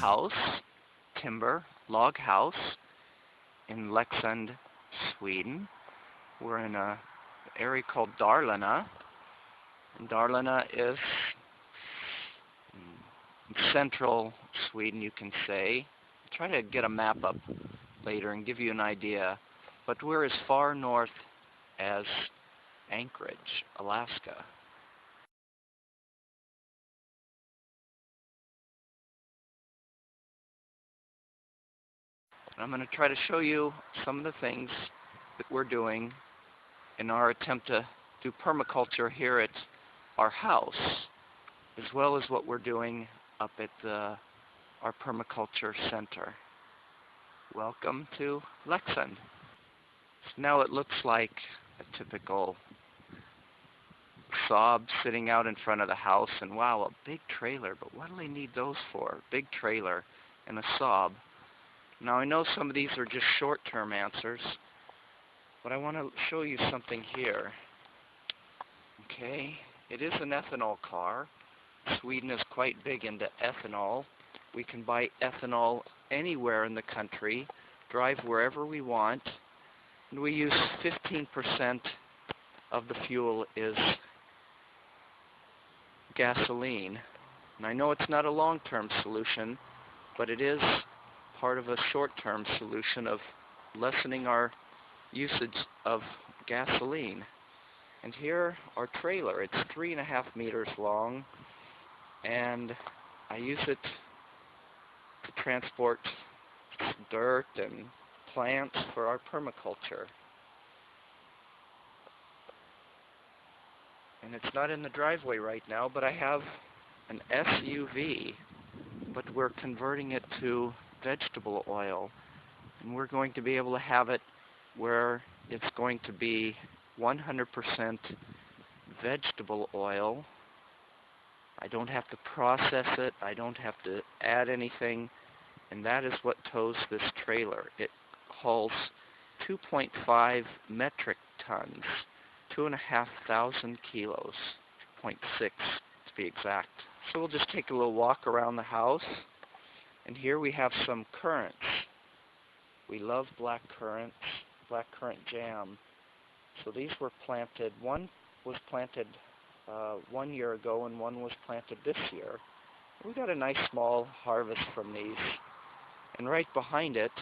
house, timber, log house in Leksand, Sweden. We're in an area called Dalarna. And Dalarna is central Sweden, you can say. I'll try to get a map up later and give you an idea. But we're as far north as Anchorage, Alaska. I'm going to try to show you some of the things that we're doing in our attempt to do permaculture here at our house, as well as what we're doing up at our permaculture center. Welcome to Leksand. So now it looks like a typical Saab sitting out in front of the house, and wow, a big trailer, but what do they need those for? Big trailer and a Saab. Now I know some of these are just short-term answers, but I want to show you something here. Okay, it is an ethanol car. Sweden is quite big into ethanol. We can buy ethanol anywhere in the country, drive wherever we want, and we use 15% of the fuel is gasoline. And I know it's not a long-term solution, but it is part of a short-term solution of lessening our usage of gasoline. And here, our trailer, it's 3.5 meters long, and I use it to transport dirt and plants for our permaculture. And it's not in the driveway right now, but I have an SUV, but we're converting it to vegetable oil, and we're going to be able to have it where it's going to be 100% vegetable oil. I don't have to process it, I don't have to add anything, and that is what tows this trailer. It hauls 2.5 metric tons, 2,500 kilos, 2.6 to be exact. So we'll just take a little walk around the house. And here we have some currants. We love black currant jam. So these were planted, one was planted 1 year ago and one was planted this year. We got a nice small harvest from these. And right behind it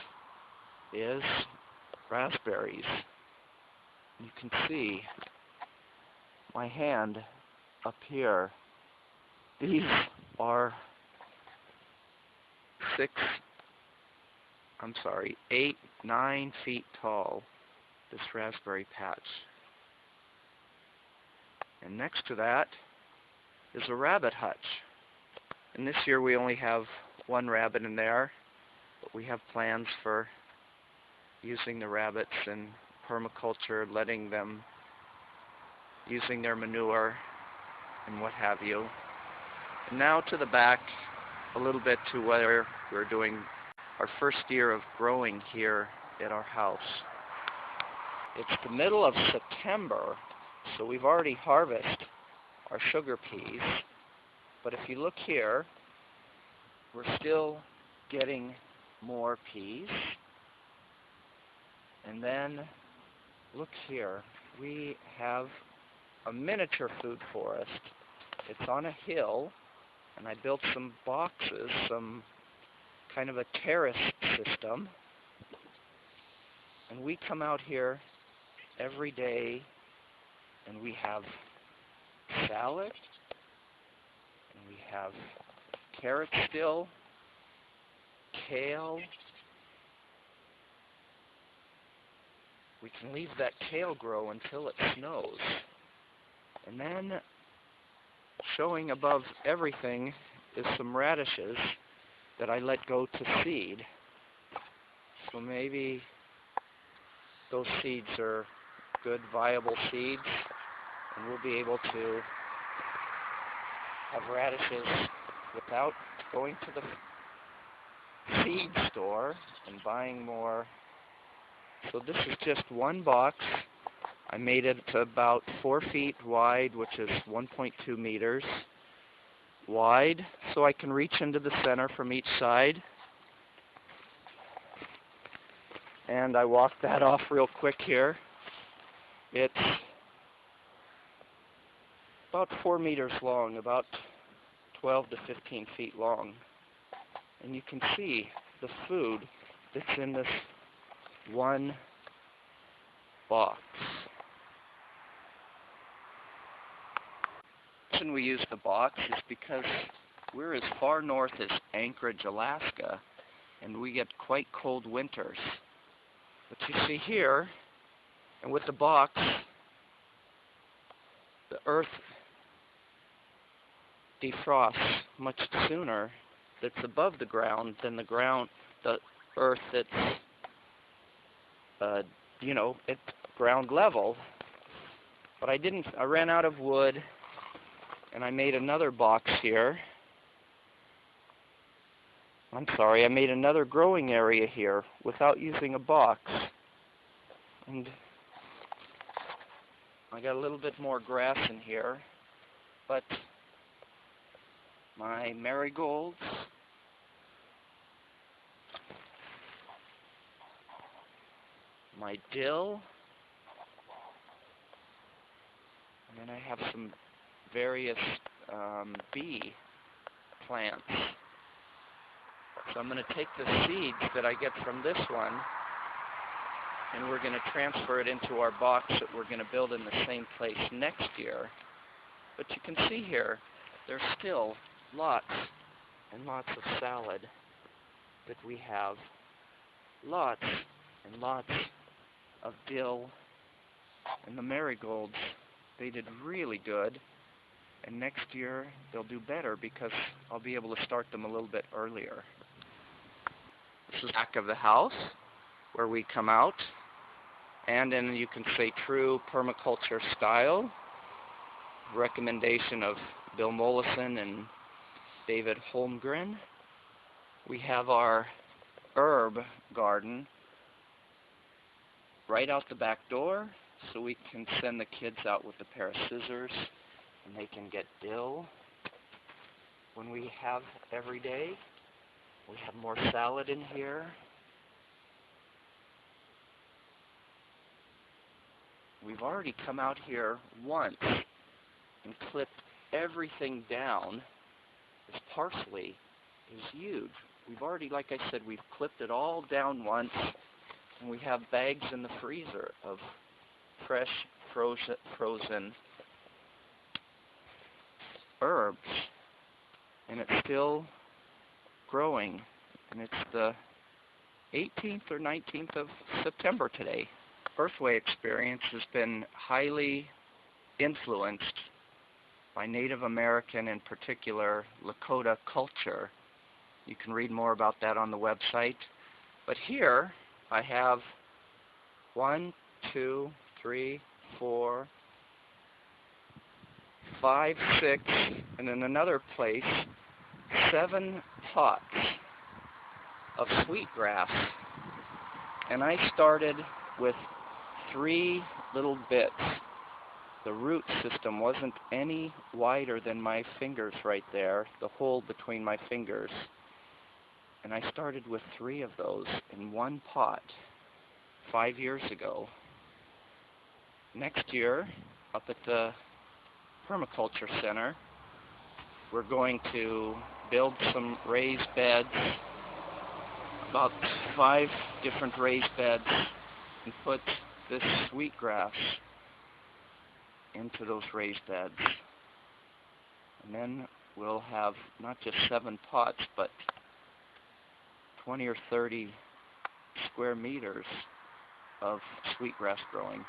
is raspberries. You can see my hand up here. These are 8, 9 feet tall, this raspberry patch. And next to that is a rabbit hutch. And this year we only have one rabbit in there, but we have plans for using the rabbits in permaculture, letting them, using their manure and what have you. And now to the back, a little bit to where we're doing our first year of growing here at our house. It's the middle of September, so we've already harvested our sugar peas. But if you look here, we're still getting more peas. And then look here, we have a miniature food forest. It's on a hill, and I built some boxes, some kind of a terrace system. And we come out here every day, and we have salad, and we have carrot still, kale. We can leave that kale grow until it snows. And then showing above everything is some radishes that I let go to seed. So maybe those seeds are good, viable seeds, and we'll be able to have radishes without going to the seed store and buying more. So this is just one box. I made it about 4 feet wide, which is 1.2 meters. wide so I can reach into the center from each side. And I walked that off real quick here. It's about 4 meters long, about 12 to 15 feet long. And you can see the food that's in this one box. The reason we use the box is because we're as far north as Anchorage, Alaska, and we get quite cold winters. But you see here, and with the box, the earth defrosts much sooner that's above the ground than the earth that's, at ground level. But I ran out of wood, and I made another box here. I made another growing area here without using a box. And I got a little bit more grass in here, but my marigolds, my dill, and then I have some various bee plants. So I'm going to take the seeds that I get from this one, and we're going to transfer it into our box that we're going to build in the same place next year. But you can see here, there's still lots and lots of salad that we have. Lots and lots of dill, and the marigolds, they did really good. And next year they'll do better because I'll be able to start them a little bit earlier. This is the back of the house where we come out, and in, you can say, true permaculture style, recommendation of Bill Mollison and David Holmgren. We have our herb garden right out the back door, so we can send the kids out with a pair of scissors and they can get dill when we have every day. We have more salad in here. We've already come out here once and clipped everything down. This parsley is huge. We've already, like I said, we've clipped it all down once, and we have bags in the freezer of fresh frozen herbs, and it's still growing, and it's the 18th or 19th of September today. Earthway Experience has been highly influenced by Native American, in particular Lakota culture. You can read more about that on the website. But here I have 1, 2, 3, 4, 5, 6, and in another place 7 pots of sweetgrass. And I started with 3 little bits. The root system wasn't any wider than my fingers right there, the hole between my fingers. And I started with 3 of those in one pot 5 years ago. Next year, up at the Permaculture Center, we're going to build some raised beds, about 5 different raised beds, and put this sweetgrass into those raised beds. And then we'll have not just 7 pots, but 20 or 30 square meters of sweetgrass growing.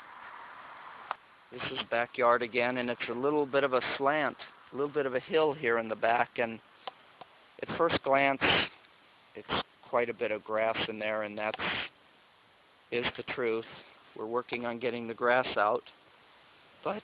This is backyard again, and it's a little bit of a slant, a little bit of a hill here in the back, and at first glance it's quite a bit of grass in there, and that is the truth. We're working on getting the grass out, but